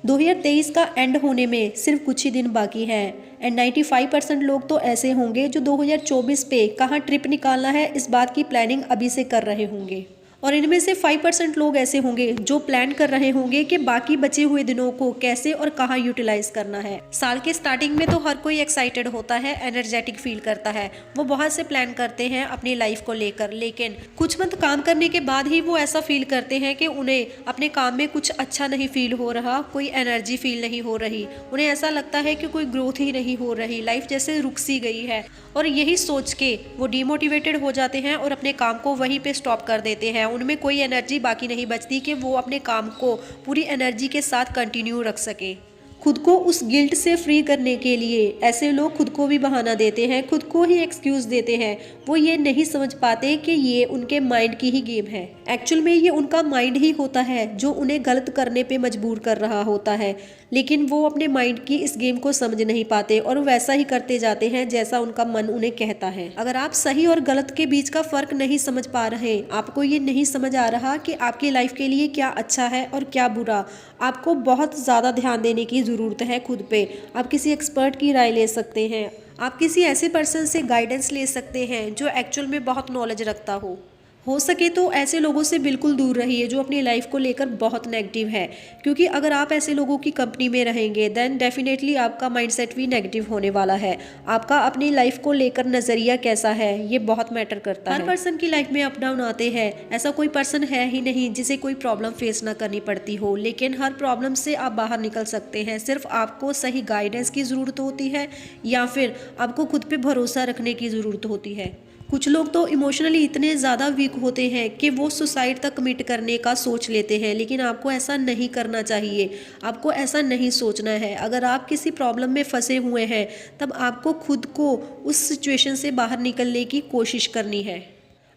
2023 का एंड होने में सिर्फ कुछ ही दिन बाकी हैं एंड 95% लोग तो ऐसे होंगे जो 2024 पे कहाँ ट्रिप निकालना है इस बात की प्लानिंग अभी से कर रहे होंगे। और इनमें से 5% लोग ऐसे होंगे जो प्लान कर रहे होंगे कि बाकी बचे हुए दिनों को कैसे और कहाँ यूटिलाइज करना है। साल के स्टार्टिंग में तो हर कोई एक्साइटेड होता है, एनर्जेटिक फील करता है, वो बहुत से प्लान करते हैं अपनी लाइफ को लेकर, लेकिन कुछ मंथ काम करने के बाद ही वो ऐसा फील करते हैं कि उन्हें अपने काम में कुछ अच्छा नहीं फील हो रहा, कोई एनर्जी फील नहीं हो रही, उन्हें ऐसा लगता है कि कोई ग्रोथ ही नहीं हो रही, लाइफ जैसे रुक सी गई है। और यही सोच के वो डीमोटिवेटेड हो जाते हैं और अपने काम को वहीं पे स्टॉप कर देते हैं। उनमें कोई एनर्जी बाकी नहीं बचती कि वो अपने काम को पूरी एनर्जी के साथ कंटिन्यू रख सके। खुद को उस गिल्ट से फ्री करने के लिए ऐसे लोग खुद को भी बहाना देते हैं, खुद को ही एक्सक्यूज देते हैं। वो ये नहीं समझ पाते कि ये उनके माइंड की ही गेम है। एक्चुअल में ये उनका माइंड ही होता है जो उन्हें गलत करने पे मजबूर कर रहा होता है, लेकिन वो अपने माइंड की इस गेम को समझ नहीं पाते और वैसा ही करते जाते हैं जैसा उनका मन उन्हें कहता है। अगर आप सही और गलत के बीच का फर्क नहीं समझ पा रहे, आपको ये नहीं समझ आ रहा कि आपकी लाइफ के लिए क्या अच्छा है और क्या बुरा, आपको बहुत ज़्यादा ध्यान देने की ज़रूरत है खुद पे। आप किसी एक्सपर्ट की राय ले सकते हैं, आप किसी ऐसे पर्सन से गाइडेंस ले सकते हैं जो एक्चुअल में बहुत नॉलेज रखता हो सके तो ऐसे लोगों से बिल्कुल दूर रहिए जो अपनी लाइफ को लेकर बहुत नेगेटिव है, क्योंकि अगर आप ऐसे लोगों की कंपनी में रहेंगे देन डेफिनेटली आपका माइंडसेट भी नेगेटिव होने वाला है। आपका अपनी लाइफ को लेकर नज़रिया कैसा है ये बहुत मैटर करता है। हर पर्सन की लाइफ में अप डाउन आते हैं, ऐसा कोई पर्सन है ही नहीं जिसे कोई प्रॉब्लम फेस ना करनी पड़ती हो, लेकिन हर प्रॉब्लम से आप बाहर निकल सकते हैं। सिर्फ आपको सही गाइडेंस की ज़रूरत होती है या फिर आपको खुद पे भरोसा रखने की ज़रूरत होती है। कुछ लोग तो इमोशनली इतने ज़्यादा वीक होते हैं कि वो सुसाइड तक कमिट करने का सोच लेते हैं, लेकिन आपको ऐसा नहीं करना चाहिए, आपको ऐसा नहीं सोचना है। अगर आप किसी प्रॉब्लम में फंसे हुए हैं तब आपको खुद को उस सिचुएशन से बाहर निकलने की कोशिश करनी है।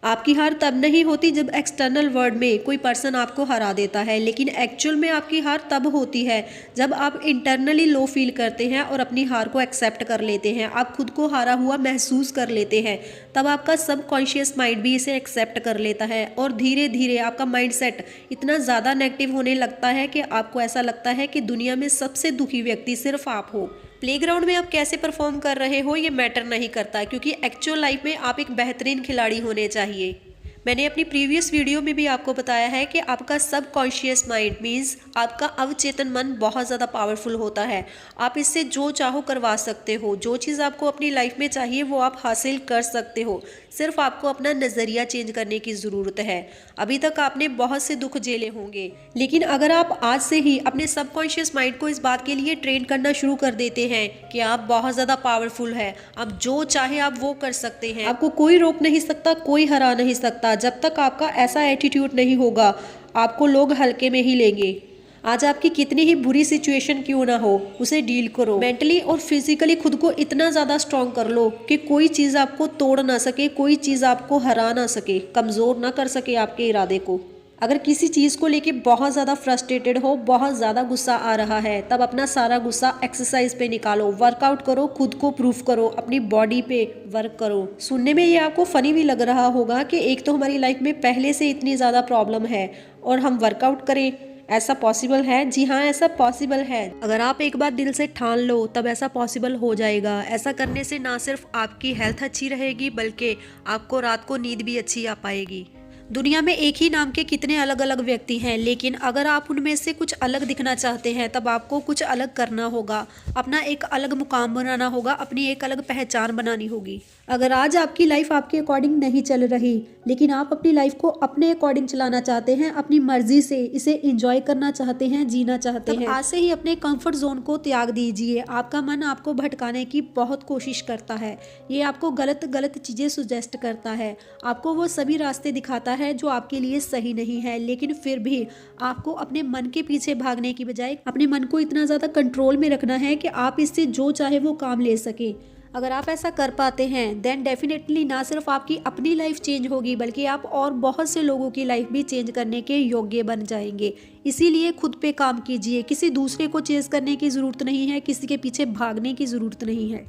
आपकी हार तब नहीं होती जब एक्सटर्नल वर्ल्ड में कोई पर्सन आपको हरा देता है, लेकिन एक्चुअल में आपकी हार तब होती है जब आप इंटरनली लो फील करते हैं और अपनी हार को एक्सेप्ट कर लेते हैं। आप खुद को हारा हुआ महसूस कर लेते हैं, तब आपका सबकॉन्शियस माइंड भी इसे एक्सेप्ट कर लेता है और धीरे धीरे आपका माइंडसेट इतना ज़्यादा नेगेटिव होने लगता है कि आपको ऐसा लगता है कि दुनिया में सबसे दुखी व्यक्ति सिर्फ आप हो। प्लेग्राउंड में आप कैसे परफॉर्म कर रहे हो ये मैटर नहीं करता, क्योंकि एक्चुअल लाइफ में आप एक बेहतरीन खिलाड़ी होने चाहिए। मैंने अपनी प्रीवियस वीडियो में भी आपको बताया है कि आपका सबकॉन्शियस माइंड मीन्स आपका अवचेतन मन बहुत ज़्यादा पावरफुल होता है। आप इससे जो चाहो करवा सकते हो, जो चीज़ आपको अपनी लाइफ में चाहिए वो आप हासिल कर सकते हो। सिर्फ आपको अपना नज़रिया चेंज करने की ज़रूरत है। अभी तक आपने बहुत से दुख झेले होंगे, लेकिन अगर आप आज से ही अपने सबकॉन्शियस माइंड को इस बात के लिए ट्रेन करना शुरू कर देते हैं कि आप बहुत ज़्यादा पावरफुल है, आप जो चाहे आप वो कर सकते हैं, आपको कोई रोक नहीं सकता, कोई हरा नहीं सकता। जब तक आपका ऐसा एटीट्यूड नहीं होगा आपको लोग हल्के में ही लेंगे। आज आपकी कितनी ही बुरी सिचुएशन क्यों ना हो, उसे डील करो। मेंटली और फिजिकली खुद को इतना ज़्यादा स्ट्रॉन्ग कर लो कि कोई चीज़ आपको तोड़ ना सके, कोई चीज़ आपको हरा ना सके, कमज़ोर ना कर सके आपके इरादे को। अगर किसी चीज़ को लेके बहुत ज़्यादा फ्रस्ट्रेटेड हो, बहुत ज़्यादा गुस्सा आ रहा है, तब अपना सारा गुस्सा एक्सरसाइज पे निकालो, वर्कआउट करो, खुद को प्रूफ करो, अपनी बॉडी पे वर्क करो। सुनने में ये आपको फ़नी भी लग रहा होगा कि एक तो हमारी लाइफ में पहले से इतनी ज़्यादा प्रॉब्लम है और हम वर्कआउट करें, ऐसा पॉसिबल है? जी हाँ, ऐसा पॉसिबल है। अगर आप एक बार दिल से ठान लो तब ऐसा पॉसिबल हो जाएगा। ऐसा करने से ना सिर्फ आपकी हेल्थ अच्छी रहेगी बल्कि आपको रात को नींद भी अच्छी आ पाएगी। दुनिया में एक ही नाम के कितने अलग अलग व्यक्ति हैं, लेकिन अगर आप उनमें से कुछ अलग दिखना चाहते हैं तब आपको कुछ अलग करना होगा, अपना एक अलग मुकाम बनाना होगा, अपनी एक अलग पहचान बनानी होगी। अगर आज आपकी लाइफ आपके अकॉर्डिंग नहीं चल रही, लेकिन आप अपनी लाइफ को अपने अकॉर्डिंग चलाना चाहते हैं, अपनी मर्जी से इसे एंजॉय करना चाहते हैं, जीना चाहते हैं, आज से ही अपने कंफर्ट जोन को त्याग दीजिए। आपका मन आपको भटकाने की बहुत कोशिश करता है, ये आपको गलत गलत चीज़ें सुजेस्ट करता है, आपको वो सभी रास्ते दिखाता है जो आपके लिए सही नहीं है, लेकिन फिर भी आपको अपने मन के पीछे भागने की बजाय अपने मन को इतना ज़्यादा कंट्रोल में रखना है कि आप इससे जो चाहे वो काम ले सके। अगर आप ऐसा कर पाते हैं देन डेफिनेटली ना सिर्फ आपकी अपनी लाइफ चेंज होगी बल्कि आप और बहुत से लोगों की लाइफ भी चेंज करने के योग्य बन जाएंगे। इसीलिए खुद पे काम कीजिए, किसी दूसरे को चेंज करने की ज़रूरत नहीं है, किसी के पीछे भागने की ज़रूरत नहीं है।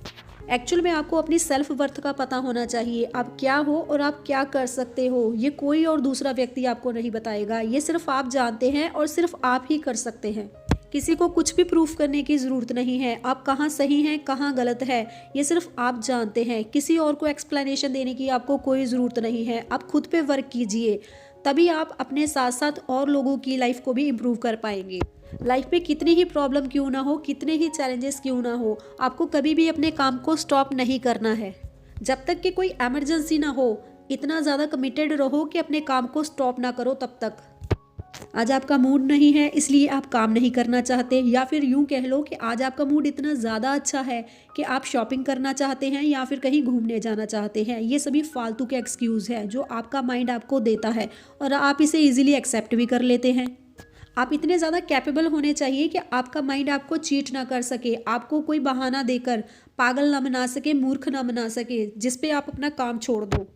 एक्चुअल में आपको अपनी सेल्फ वर्थ का पता होना चाहिए, आप क्या हो और आप क्या कर सकते हो। ये कोई और दूसरा व्यक्ति आपको नहीं बताएगा, ये सिर्फ आप जानते हैं और सिर्फ आप ही कर सकते हैं। किसी को कुछ भी प्रूफ करने की ज़रूरत नहीं है। आप कहाँ सही हैं, कहाँ गलत है, ये सिर्फ आप जानते हैं। किसी और को एक्सप्लेनेशन देने की आपको कोई ज़रूरत नहीं है। आप खुद पे वर्क कीजिए, तभी आप अपने साथ साथ और लोगों की लाइफ को भी इम्प्रूव कर पाएंगे। लाइफ में कितनी ही प्रॉब्लम क्यों ना हो, कितने ही चैलेंजेस क्यों ना हो, आपको कभी भी अपने काम को स्टॉप नहीं करना है। जब तक कि कोई इमरजेंसी ना हो, इतना ज़्यादा कमिटेड रहो कि अपने काम को स्टॉप ना करो तब तक। आज आपका मूड नहीं है इसलिए आप काम नहीं करना चाहते, या फिर यूं कह लो कि आज आपका मूड इतना ज़्यादा अच्छा है कि आप शॉपिंग करना चाहते हैं या फिर कहीं घूमने जाना चाहते हैं। ये सभी फालतू के एक्सक्यूज़ है जो आपका माइंड आपको देता है और आप इसे ईजिली एक्सेप्ट भी कर लेते हैं। आप इतने ज़्यादा कैपेबल होने चाहिए कि आपका माइंड आपको चीट ना कर सके, आपको कोई बहाना देकर पागल ना बना सके, मूर्ख ना बना सके, जिस पे आप अपना काम छोड़ दो।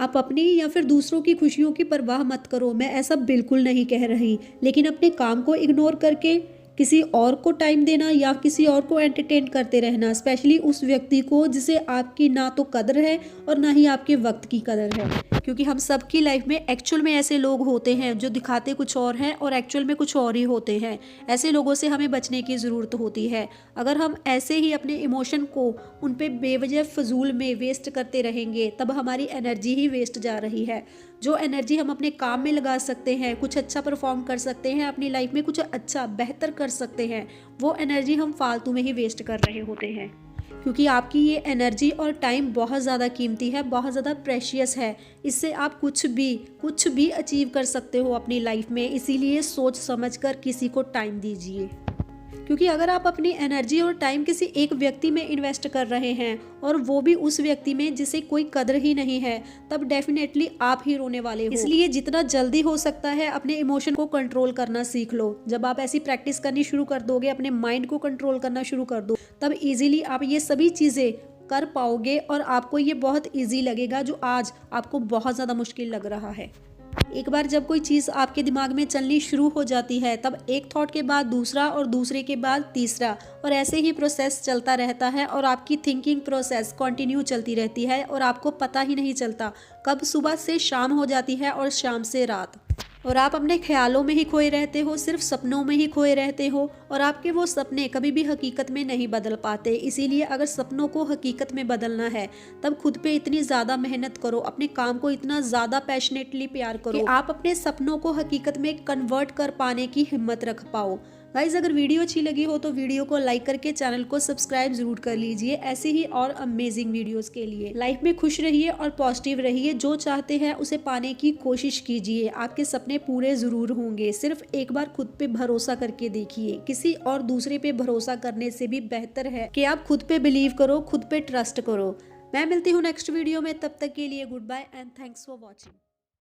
आप अपनी या फिर दूसरों की खुशियों की परवाह मत करो, मैं ऐसा बिल्कुल नहीं कह रही, लेकिन अपने काम को इग्नोर करके किसी और को टाइम देना या किसी और को एंटरटेन करते रहना, स्पेशली उस व्यक्ति को जिसे आपकी ना तो कदर है और ना ही आपके वक्त की कदर है। क्योंकि हम सबकी लाइफ में एक्चुअल में ऐसे लोग होते हैं जो दिखाते कुछ और हैं और एक्चुअल में कुछ और ही होते हैं। ऐसे लोगों से हमें बचने की ज़रूरत होती है। अगर हम ऐसे ही अपने इमोशन को उन पे बेवजह फजूल में वेस्ट करते रहेंगे, तब हमारी एनर्जी ही वेस्ट जा रही है। जो एनर्जी हम अपने काम में लगा सकते हैं, कुछ अच्छा परफॉर्म कर सकते हैं, अपनी लाइफ में कुछ अच्छा बेहतर कर सकते हैं, वो एनर्जी हम फालतू में ही वेस्ट कर रहे होते हैं। क्योंकि आपकी ये एनर्जी और टाइम बहुत ज़्यादा कीमती है, बहुत ज़्यादा प्रेशियस है। इससे आप कुछ भी अचीव कर सकते हो अपनी लाइफ में। इसीलिए सोच समझकर किसी को टाइम दीजिए, क्योंकि अगर आप अपनी एनर्जी और टाइम किसी एक व्यक्ति में इन्वेस्ट कर रहे हैं और वो भी उस व्यक्ति में जिसे कोई कदर ही नहीं है, तब डेफिनेटली आप ही रोने वाले हो। इसलिए जितना जल्दी हो सकता है अपने इमोशन को कंट्रोल करना सीख लो। जब आप ऐसी प्रैक्टिस करनी शुरू कर दोगे, अपने माइंड को कंट्रोल करना शुरू कर दो, तब इजीली आप ये सभी चीज़ें कर पाओगे और आपको ये बहुत ईजी लगेगा जो आज आपको बहुत ज़्यादा मुश्किल लग रहा है। एक बार जब कोई चीज़ आपके दिमाग में चलनी शुरू हो जाती है, तब एक थॉट के बाद दूसरा और दूसरे के बाद तीसरा, और ऐसे ही प्रोसेस चलता रहता है और आपकी थिंकिंग प्रोसेस कंटिन्यू चलती रहती है और आपको पता ही नहीं चलता कब सुबह से शाम हो जाती है और शाम से रात, और आप अपने ख्यालों में ही खोए रहते हो, सिर्फ सपनों में ही खोए रहते हो और आपके वो सपने कभी भी हकीकत में नहीं बदल पाते। इसीलिए अगर सपनों को हकीकत में बदलना है, तब खुद पे इतनी ज़्यादा मेहनत करो, अपने काम को इतना ज़्यादा पैशनेटली प्यार करो कि आप अपने सपनों को हकीकत में कन्वर्ट कर पाने की हिम्मत रख पाओ। गाइज, अगर वीडियो अच्छी लगी हो तो वीडियो को लाइक करके चैनल को सब्सक्राइब जरूर कर लीजिए ऐसे ही और अमेजिंग वीडियोस के लिए। लाइफ में खुश रहिए और पॉजिटिव रहिए, जो चाहते हैं उसे पाने की कोशिश कीजिए, आपके सपने पूरे जरूर होंगे। सिर्फ एक बार खुद पे भरोसा करके देखिए, किसी और दूसरे पे भरोसा करने से भी बेहतर है कि आप खुद पे बिलीव करो, खुद पे ट्रस्ट करो। मैं मिलती हूँ नेक्स्ट वीडियो में, तब तक के लिए goodbye and thanks for watching.